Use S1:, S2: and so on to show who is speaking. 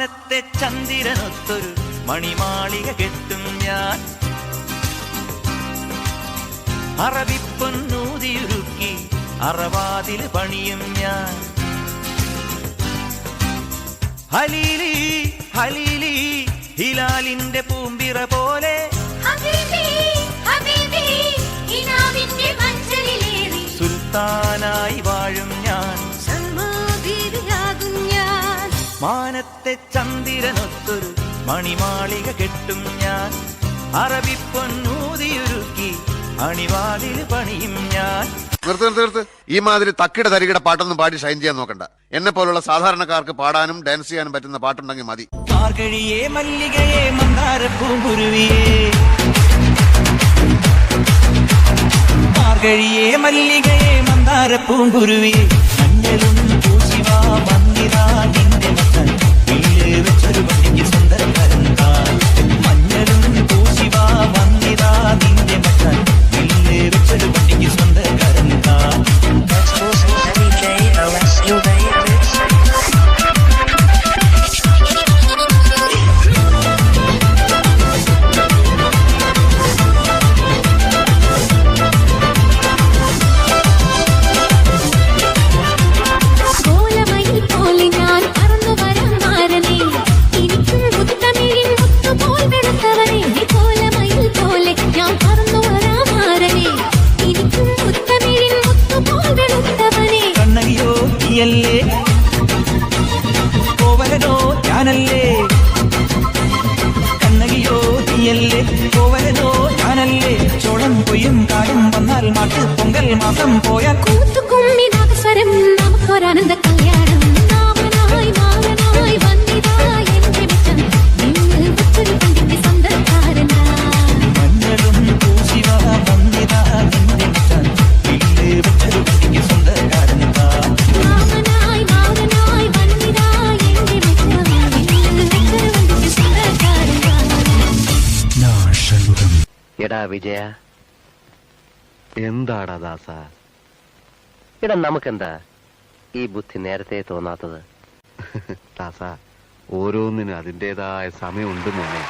S1: മാനത്തെ ചന്ദ്രനൊത്തൊരു മണിമാളിക കെട്ടും ഞാൻ. അറബിപ്പൊന്നൂതിയുരുക്കി അറവാതിൽ പണിയും ഞാൻ. ഹലീലി ഹലീലി ഹിലാലിന്റെ പൂമ്പിറ പോലെ സുൽത്താനായി വാഴും ഞാൻ. മാനത്തെ ചന്ദ്രനൊത്തൊരു മണിമാളിക കെട്ടും ഞാൻ. അറബിപ്പൊന്നൂതിയുരുക്കി അണിവാതിൽ പണിയും ഞാൻ.
S2: നിർത്ത്. ഈ മാതിരി തക്കിട തരികിട പാട്ടൊന്നും പാടി ഷൈൻ ചെയ്യാൻ നോക്കണ്ട. എന്നെ പോലുള്ള സാധാരണക്കാർക്ക് പാടാനും ഡാൻസ് ചെയ്യാനും പറ്റുന്ന പാട്ടുണ്ടെങ്കിൽ മതി.
S1: മാർഗഴിയേ മല്ലികയെ മന്ദാരപ്പൂങ്കുരുവിയേ, മാർഗഴിയേ മല്ലികയെ മന്ദാരപ്പൂങ്കുരുവിയേ, മഞ്ഞളും പൂശിവാ വന്നിതാ നിന്റെ മക്കൾ വീട് വെച്ചൊരു പട്ടിക്ക് സുന്ദരക്കാരൻ താൻ. മഞ്ഞളും പൂശിവാ വന്നിതാ നിന്റെ മക്കൾ വീട് വെച്ചൊരു പട്ടിക്ക് സുന്ദരക്കാരൻ താൻ. കോവലനോ ഞാനല്ലേ, കണ്ണകിയോ നീയല്ലേ, കോവലനോ ഞാനല്ലേ, ചോളം കൊയ്യും കാലം വന്നാൽ മാട്ട് പൊങ്കൽ മാസം പോയ
S3: കൂത്തുകുമ്മി നാദസ്വരം നമുക്കൊരാനന്ദ കല്യാണം. നാമനായി മാമനായി വന്നിതാ എന്റെ മിച്ചം നിങ്ങൾ വെച്ചൊരു പണ്ടിക്ക് സ്വന്തക്കാരനാ.
S1: മഞ്ഞളും പൂശിവാ വന്നിതാ നിന്റെ മിച്ചം വീട് വെച്ചൊരു പണ്ടിക്ക് സ്വന്തക്കാരനാ.
S4: എടാ വിജയ, എന്താടാ ദാസ, എടാ നമുക്കെന്താ ഈ ബുദ്ധി നേരത്തെ തോന്നാത്തത്?
S5: ദാസ, ഓരോന്നിനും അതിൻ്റെതായ സമയമുണ്ട് മോനെ.